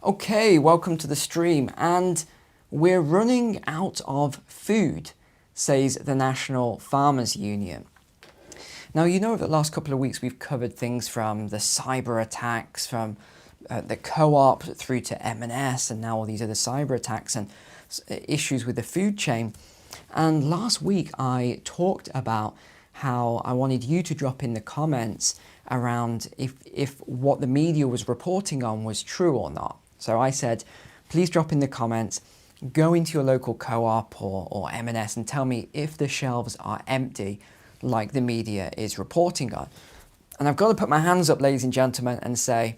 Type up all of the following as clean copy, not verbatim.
Okay, welcome to the stream, and we're running out of food, says the National Farmers Union. Now, you know, over the last couple of weeks we've covered things from the cyber attacks, from the co-op through to M&S, and now all these other cyber attacks and issues with the food chain. And last week I talked about how I wanted you to drop in the comments around if what the media was reporting on was true or not. So I said, please drop in the comments, go into your local co-op or M&S and tell me if the shelves are empty like the media is reporting on. And I've got to put my hands up, ladies and gentlemen, and say,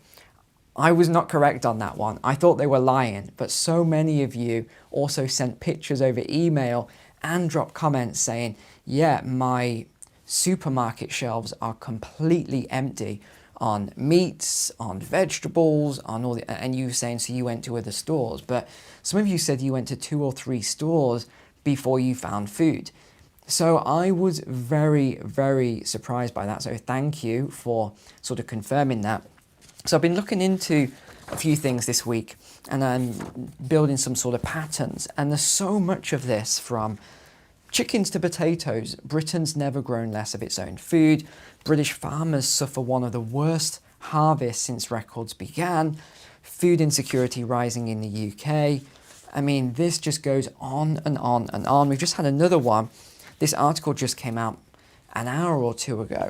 I was not correct on that one. I thought they were lying, but so many of you also sent pictures over email and dropped comments saying, yeah, my supermarket shelves are completely empty on meats, on vegetables, on all the, and you saying so you went to other stores, but some of you said you went to 2 or 3 stores before you found food. So I was very, very surprised by that. So thank you for sort of confirming that. So I've been looking into a few things this week and I'm building some sort of patterns, and there's so much of this, from chickens to potatoes. Britain's never grown less of its own food. British farmers suffer one of the worst harvests since records began. Food insecurity rising in the UK. I mean, this just goes on and on and on. We've just had another one. This article just came out an hour or two ago.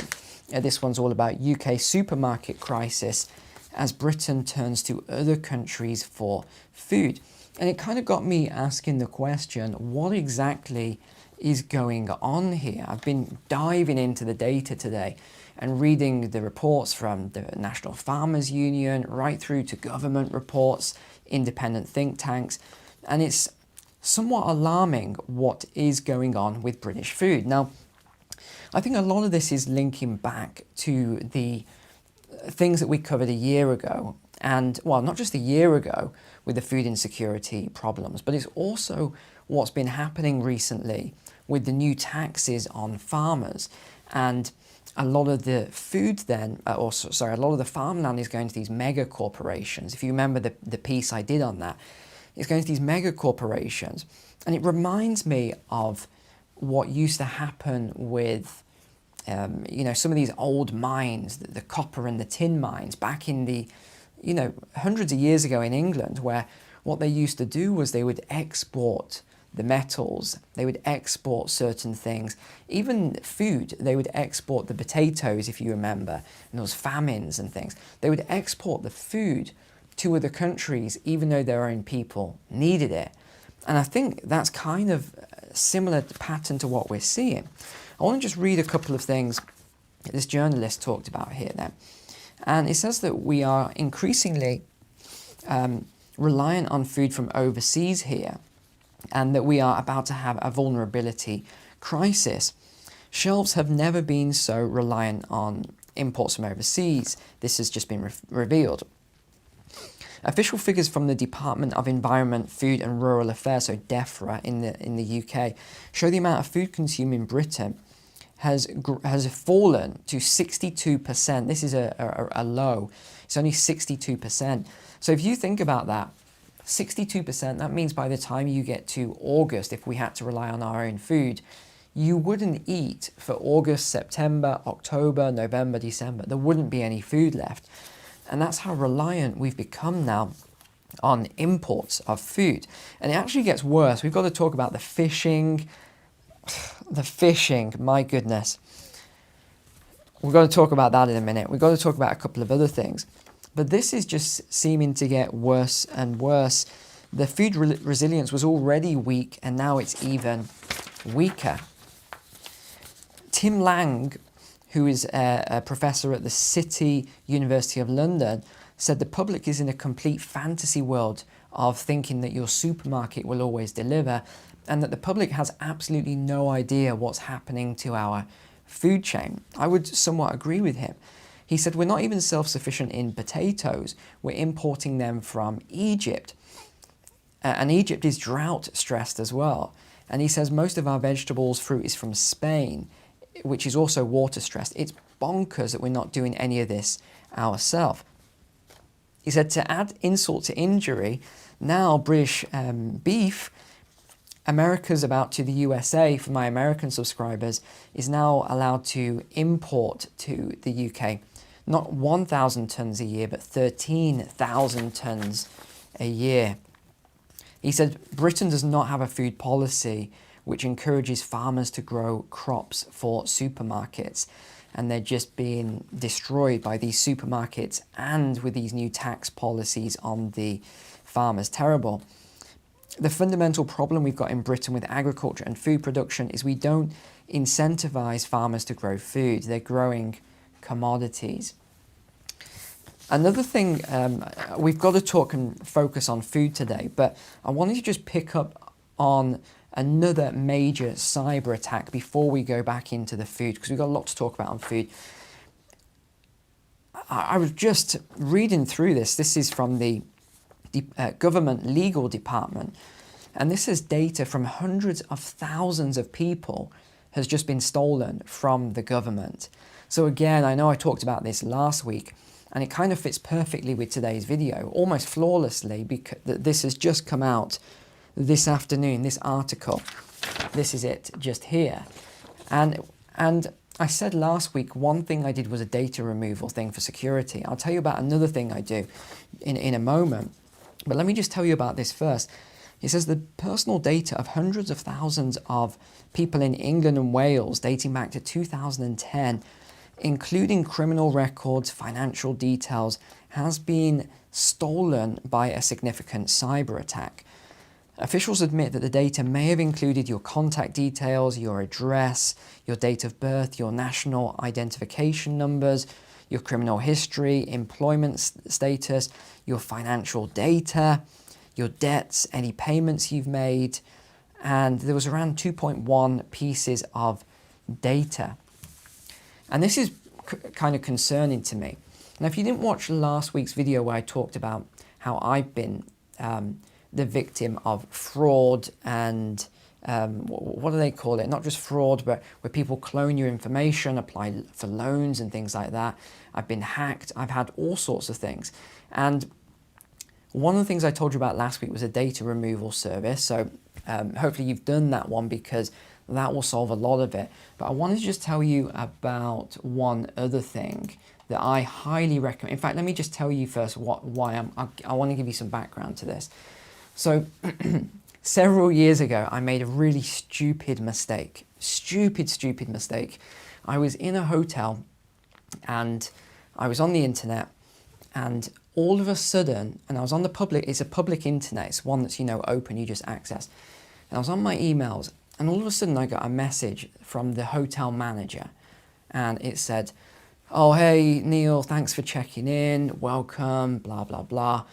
This one's all about UK supermarket crisis as Britain turns to other countries for food. And it kind of got me asking the question, what exactly is going on here? I've been diving into the data today and reading the reports from the National Farmers Union right through to government reports, independent think tanks, and it's somewhat alarming what is going on with British food. Now, I think a lot of this is linking back to the things that we covered a year ago, and well, not just a year ago with the food insecurity problems, but it's also what's been happening recently with the new taxes on farmers. And a lot of the food then, a lot of the farmland is going to these mega corporations. If you remember the piece I did on that, it's going to these mega corporations. And it reminds me of what used to happen with some of these old mines, the copper and the tin mines back in the, hundreds of years ago in England, where what they used to do was they would export the metals, they would export certain things, even food. They would export the potatoes, if you remember, and those famines and things. They would export the food to other countries, even though their own people needed it. And I think that's kind of a similar pattern to what we're seeing. I want to just read a couple of things that this journalist talked about here then. And it says that we are increasingly reliant on food from overseas here, and that we are about to have a vulnerability crisis. Shelves have never been so reliant on imports from overseas. This has just been revealed. Official figures from the Department of Environment, Food and Rural Affairs, so DEFRA in the UK, show the amount of food consumed in Britain has fallen to 62%. This is a low. It's only 62%. So if you think about that, 62%, that means by the time you get to August, if we had to rely on our own food, you wouldn't eat for August, September, October, November, December. There wouldn't be any food left. And that's how reliant we've become now on imports of food. And it actually gets worse. We've got to talk about the fishing. The fishing, my goodness. We've got to talk about that in a minute. We've got to talk about a couple of other things. But this is just seeming to get worse and worse. The food resilience was already weak, and now it's even weaker. Tim Lang, who is a professor at the City University of London, said the public is in a complete fantasy world of thinking that your supermarket will always deliver, and that the public has absolutely no idea what's happening to our food chain. I would somewhat agree with him. He said, we're not even self-sufficient in potatoes. We're importing them from Egypt. And Egypt is drought stressed as well. And he says most of our vegetables, fruit is from Spain, which is also water stressed. It's bonkers that we're not doing any of this ourselves. He said, to add insult to injury, now British beef, America's about to the USA, for my American subscribers, is now allowed to import to the UK not 1,000 tonnes a year, but 13,000 tonnes a year. He said Britain does not have a food policy which encourages farmers to grow crops for supermarkets, and they're just being destroyed by these supermarkets and with these new tax policies on the farmers. Terrible. The fundamental problem we've got in Britain with agriculture and food production is we don't incentivize farmers to grow food. They're growing commodities. Another thing, we've got to talk and focus on food today, but I wanted to just pick up on another major cyber attack before we go back into the food, because we've got a lot to talk about on food. I was just reading through this. This is from the government legal department, and this is data from hundreds of thousands of people has just been stolen from the government. So again, I know I talked about this last week, and it kind of fits perfectly with today's video, almost flawlessly, because this has just come out this afternoon, this article. This is it just here. And I said last week, one thing I did was a data removal thing for security. I'll tell you about another thing I do in a moment. But let me just tell you about this first. It says the personal data of hundreds of thousands of people in England and Wales dating back to 2010, including criminal records, financial details, has been stolen by a significant cyber attack. Officials admit that the data may have included your contact details, your address, your date of birth, your national identification numbers, your criminal history, employment status, your financial data, your debts, any payments you've made, and there was around 2.1 pieces of data. And this is kind of concerning to me. Now, if you didn't watch last week's video where I talked about how I've been the victim of fraud and what do they call it? Not just fraud, but where people clone your information, apply for loans and things like that. I've been hacked. I've had all sorts of things. And one of the things I told you about last week was a data removal service. So hopefully you've done that one, because that will solve a lot of it. But I wanted to just tell you about one other thing that I highly recommend. In fact, let me just tell you first why I want to give you some background to this. So several years ago, I made a really stupid mistake. Stupid mistake. I was in a hotel and I was on the internet, and all of a sudden, and I was on the public, it's a public internet, it's one that's, open, you just access. And I was on my emails, and all of a sudden I got a message from the hotel manager, and it said, "Oh, hey, Neil, thanks for checking in, welcome, blah, blah, blah.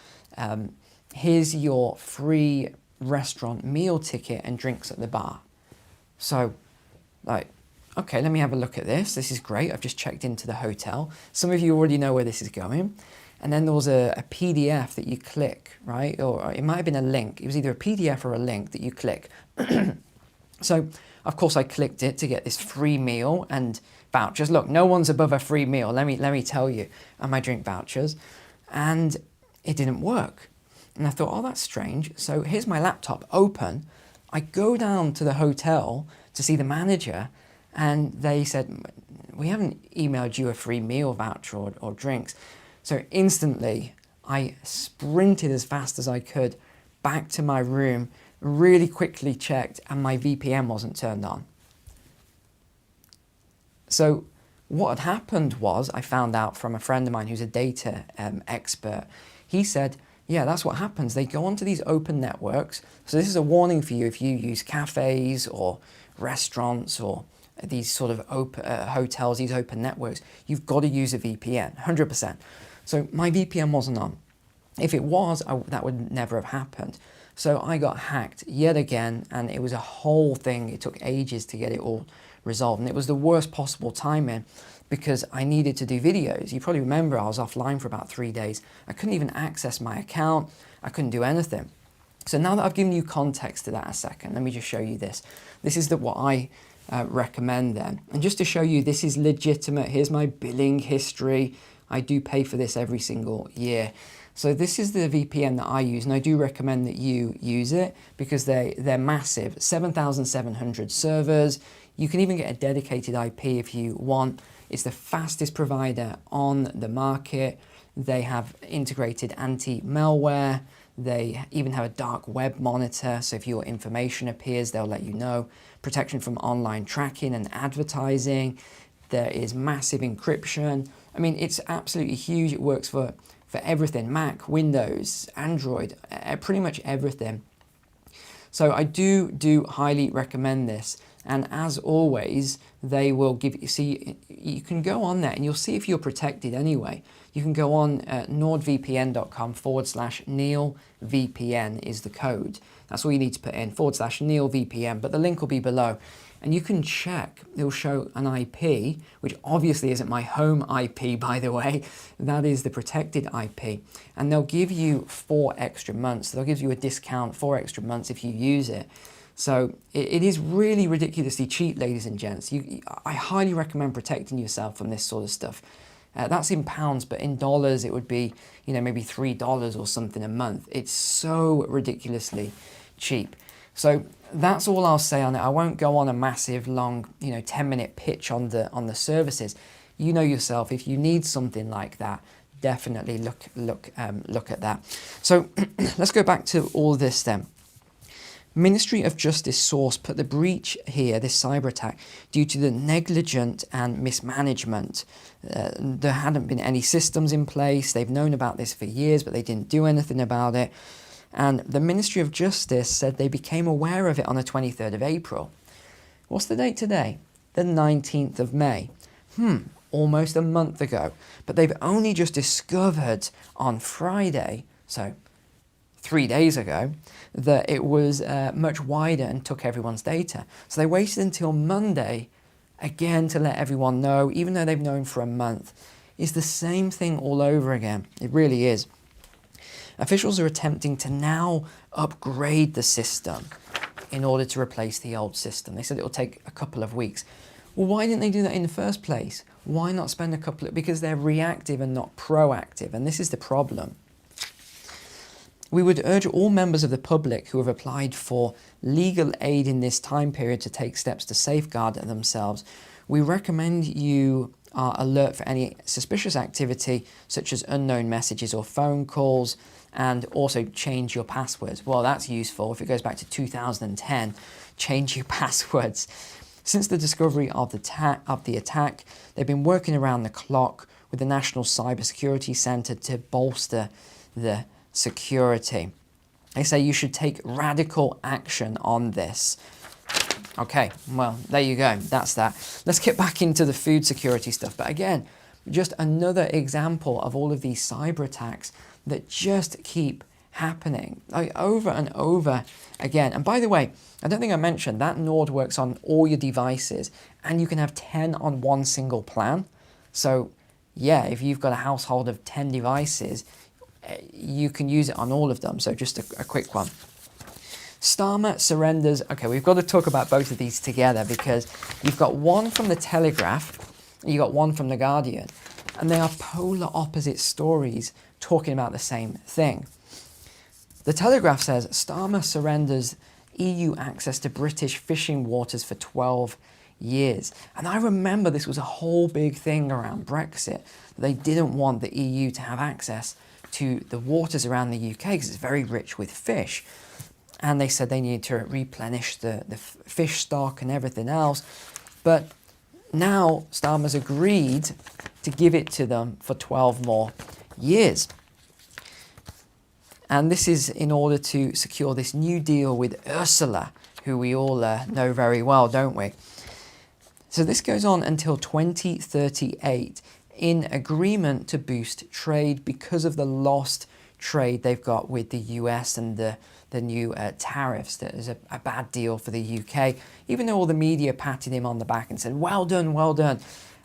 Here's your free restaurant meal ticket and drinks at the bar." So, okay, let me have a look at this. This is great. I've just checked into the hotel. Some of you already know where this is going. And then there was a PDF that you click, right? Or it might have been a link. It was either a PDF or a link that you click. So, of course, I clicked it to get this free meal and vouchers. Look, no one's above a free meal, let me tell you, and my drink vouchers. And it didn't work. And I thought, oh, that's strange. So here's my laptop open. I go down to the hotel to see the manager, and they said, "We haven't emailed you a free meal voucher or drinks." So instantly, I sprinted as fast as I could back to my room, really quickly checked, and my VPN wasn't turned on. So what had happened was, I found out from a friend of mine who's a data expert. He said, yeah, that's what happens. They go onto these open networks. So this is a warning for you if you use cafes or restaurants or these sort of open hotels, these open networks. You've got to use a VPN, 100%. So my VPN wasn't on. If it was, that would never have happened. So I got hacked yet again, and it was a whole thing. It took ages to get it all resolved, and it was the worst possible timing because I needed to do videos. You probably remember I was offline for about 3 days. I couldn't even access my account. I couldn't do anything. So now that I've given you context to that a second, let me just show you this. This is what I recommend then. And just to show you this is legitimate, here's my billing history. I do pay for this every single year. So this is the VPN that I use, and I do recommend that you use it because they're massive. 7,700 servers. You can even get a dedicated IP if you want. It's the fastest provider on the market. They have integrated anti-malware. They even have a dark web monitor, so if your information appears, they'll let you know. Protection from online tracking and advertising. There is massive encryption. I mean, it's absolutely huge. It works for everything, Mac, Windows, Android, pretty much everything. So I do highly recommend this. And as always, they will give you, see, you can go on there and you'll see if you're protected anyway. You can go on nordvpn.com/NeilVPN is the code. That's all you need to put in, /NeilVPN, but the link will be below. And you can check, it'll show an IP, which obviously isn't my home IP, by the way. That is the protected IP. And they'll give you 4 extra months. They'll give you a discount, 4 extra months if you use it. So it is really ridiculously cheap, ladies and gents. I highly recommend protecting yourself from this sort of stuff. That's in pounds, but in dollars it would be, maybe $3 or something a month. It's so ridiculously cheap. So that's all I'll say on it. I won't go on a massive, long, 10-minute pitch on the services. You know yourself, if you need something like that, definitely look at that. So let's go back to all this then. Ministry of Justice source put the breach here, this cyber attack, due to the negligent and mismanagement. There hadn't been any systems in place. They've known about this for years, but they didn't do anything about it. And the Ministry of Justice said they became aware of it on the 23rd of April. What's the date today? The 19th of May. Almost a month ago. But they've only just discovered on Friday, so 3 days ago, that it was much wider and took everyone's data. So they waited until Monday, again, to let everyone know, even though they've known for a month. It's the same thing all over again. It really is. Officials are attempting to now upgrade the system in order to replace the old system. They said it will take a couple of weeks. Well, why didn't they do that in the first place? Why not spend because they're reactive and not proactive, and this is the problem. We would urge all members of the public who have applied for legal aid in this time period to take steps to safeguard themselves. We recommend you are alert for any suspicious activity, such as unknown messages or phone calls, and also change your passwords. Well, that's useful. If it goes back to 2010, change your passwords. Since the discovery of the attack, they've been working around the clock with the National Cybersecurity Centre to bolster the security. They say you should take radical action on this. Okay, well, there you go. That's that. Let's get back into the food security stuff. But again, just another example of all of these cyber attacks that just keep happening over and over again. And by the way, I don't think I mentioned that Nord works on all your devices, and you can have 10 on one single plan. So yeah, if you've got a household of 10 devices, you can use it on all of them. So just a quick one. Starmer surrenders. Okay, we've got to talk about both of these together because you've got one from the Telegraph, and you've got one from the Guardian, and they are polar opposite stories talking about the same thing. The Telegraph says Starmer surrenders EU access to British fishing waters for 12 years. And I remember this was a whole big thing around Brexit. They didn't want the EU to have access to the waters around the UK because it's very rich with fish. And they said they needed to replenish the fish stock and everything else. But now Starmer's agreed to give it to them for 12 more years. And this is in order to secure this new deal with Ursula, who we all know very well, don't we? So this goes on until 2038 in agreement to boost trade because of the lost trade they've got with the US and the new tariffs. That is a bad deal for the UK, even though all the media patted him on the back and said, well done, well done.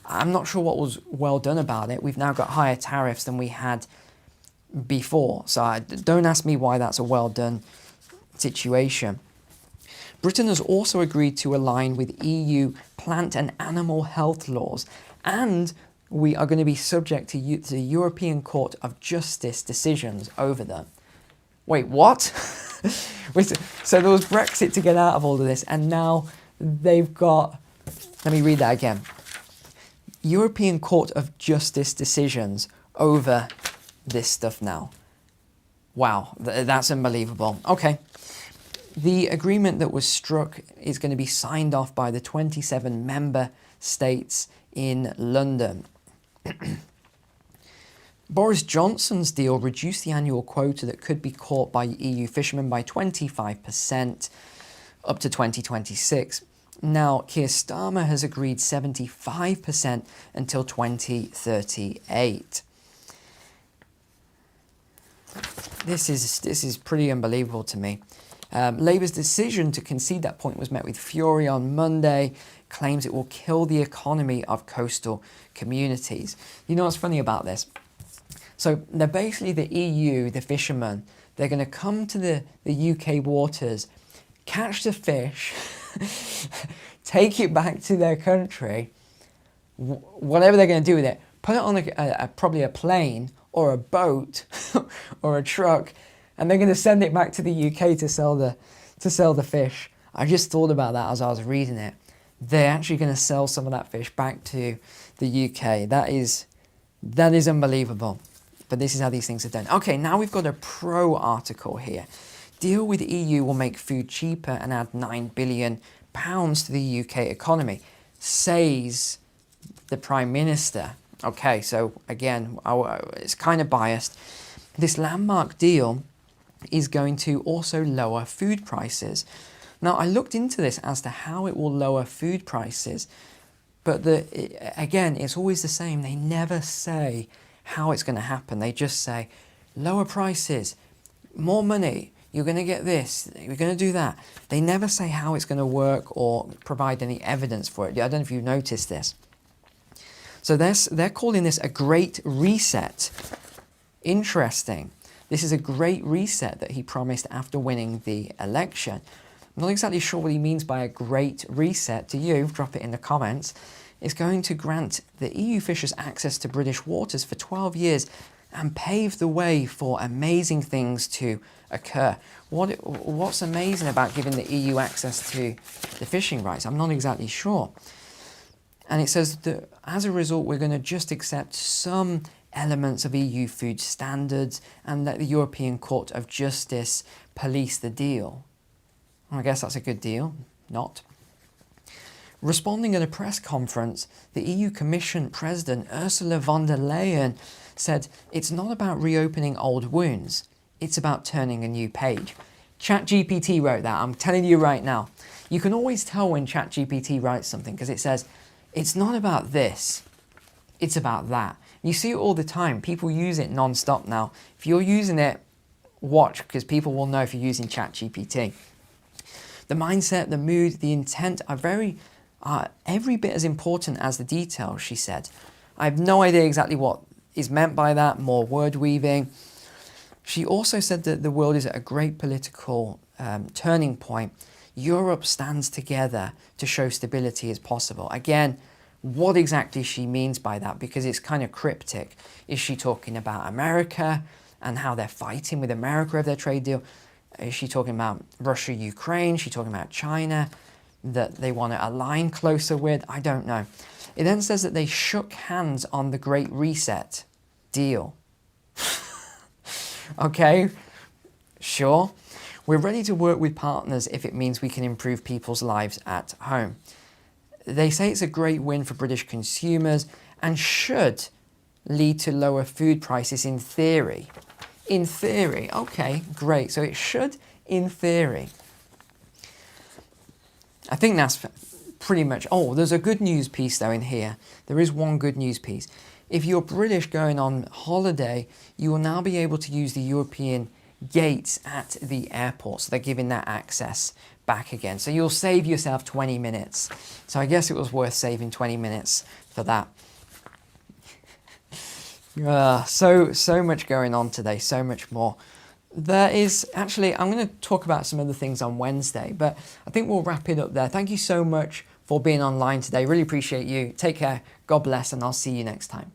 I'm not sure what was well done about it. We've now got higher tariffs than we had before. So don't ask me why that's a well done situation. Britain has also agreed to align with EU plant and animal health laws and we are going to be subject to the European Court of Justice decisions over them. Wait, what? So there was Brexit to get out of all of this, and now they've got, let me read that again. European Court of Justice decisions over this stuff now. Wow, that's unbelievable. Okay. The agreement that was struck is going to be signed off by the 27 member states in London. Boris Johnson's deal reduced the annual quota that could be caught by EU fishermen by 25% up to 2026. Now, Keir Starmer has agreed 75% until 2038. This is pretty unbelievable to me. Labour's decision to concede that point was met with fury on Monday, claims it will kill the economy of coastal communities. You know what's funny about this? So they're basically the EU, the fishermen, they're going to come to the UK waters, catch the fish, take it back to their country, whatever they're going to do with it, put it on probably a plane or a boat or a truck, and they're going to send it back to the UK to sell the fish. I just thought about that as I was reading it. They're actually going to sell some of that fish back to the UK. That is unbelievable. But this is how these things are done. Okay, now we've got a pro article here. Deal with EU will make food cheaper and add £9 billion to the UK economy, says the Prime Minister. Okay, so again, it's kind of biased. This landmark deal is going to also lower food prices. Now, I looked into this as to how it will lower food prices, but again, it's always the same. They never say how it's going to happen. They just say, lower prices, more money, you're going to get this, you're going to do that. They never say how it's going to work or provide any evidence for it. I don't know if you've noticed this. So they're calling this a great reset. Interesting. This is a great reset that he promised after winning the election. I'm not exactly sure what he means by a great reset. To you, drop it in the comments. It's going to grant the EU fishers access to British waters for 12 years and pave the way for amazing things to occur. What's amazing about giving the EU access to the fishing rights? I'm not exactly sure. And it says that as a result, we're going to just accept some elements of EU food standards and let the European Court of Justice police the deal. I guess that's a good deal. Not. Responding at a press conference, the EU Commission President Ursula von der Leyen said it's not about reopening old wounds, it's about turning a new page. ChatGPT wrote that, I'm telling you right now. You can always tell when ChatGPT writes something because it says, it's not about this, it's about that. You see it all the time. People use it non-stop now. If you're using it, watch, because people will know if you're using ChatGPT. The mindset, the mood, the intent are every bit as important as the details, she said. I have no idea exactly what is meant by that, more word weaving. She also said that the world is at a great political turning point. Europe stands together to show stability as possible. Again, what exactly she means by that, because it's kind of cryptic. Is she talking about America and how they're fighting with America over their trade deal? Is she talking about Russia, Ukraine? Is she talking about China that they want to align closer with? I don't know. It then says that they shook hands on the Great Reset deal. Okay, sure. We're ready to work with partners if it means we can improve people's lives at home. They say it's a great win for British consumers and should lead to lower food prices in theory. In theory, okay, great. So it should, in theory. I think that's pretty much... Oh, there's a good news piece though in here. There is one good news piece. If you're British going on holiday, you will now be able to use the European gates at the airport. So they're giving that access back again. So you'll save yourself 20 minutes. So I guess it was worth saving 20 minutes for that. So much going on today, so much more. There is actually, I'm going to talk about some other things on Wednesday, but I think we'll wrap it up there. Thank you so much for being online today. Really appreciate you. Take care. God bless, and I'll see you next time.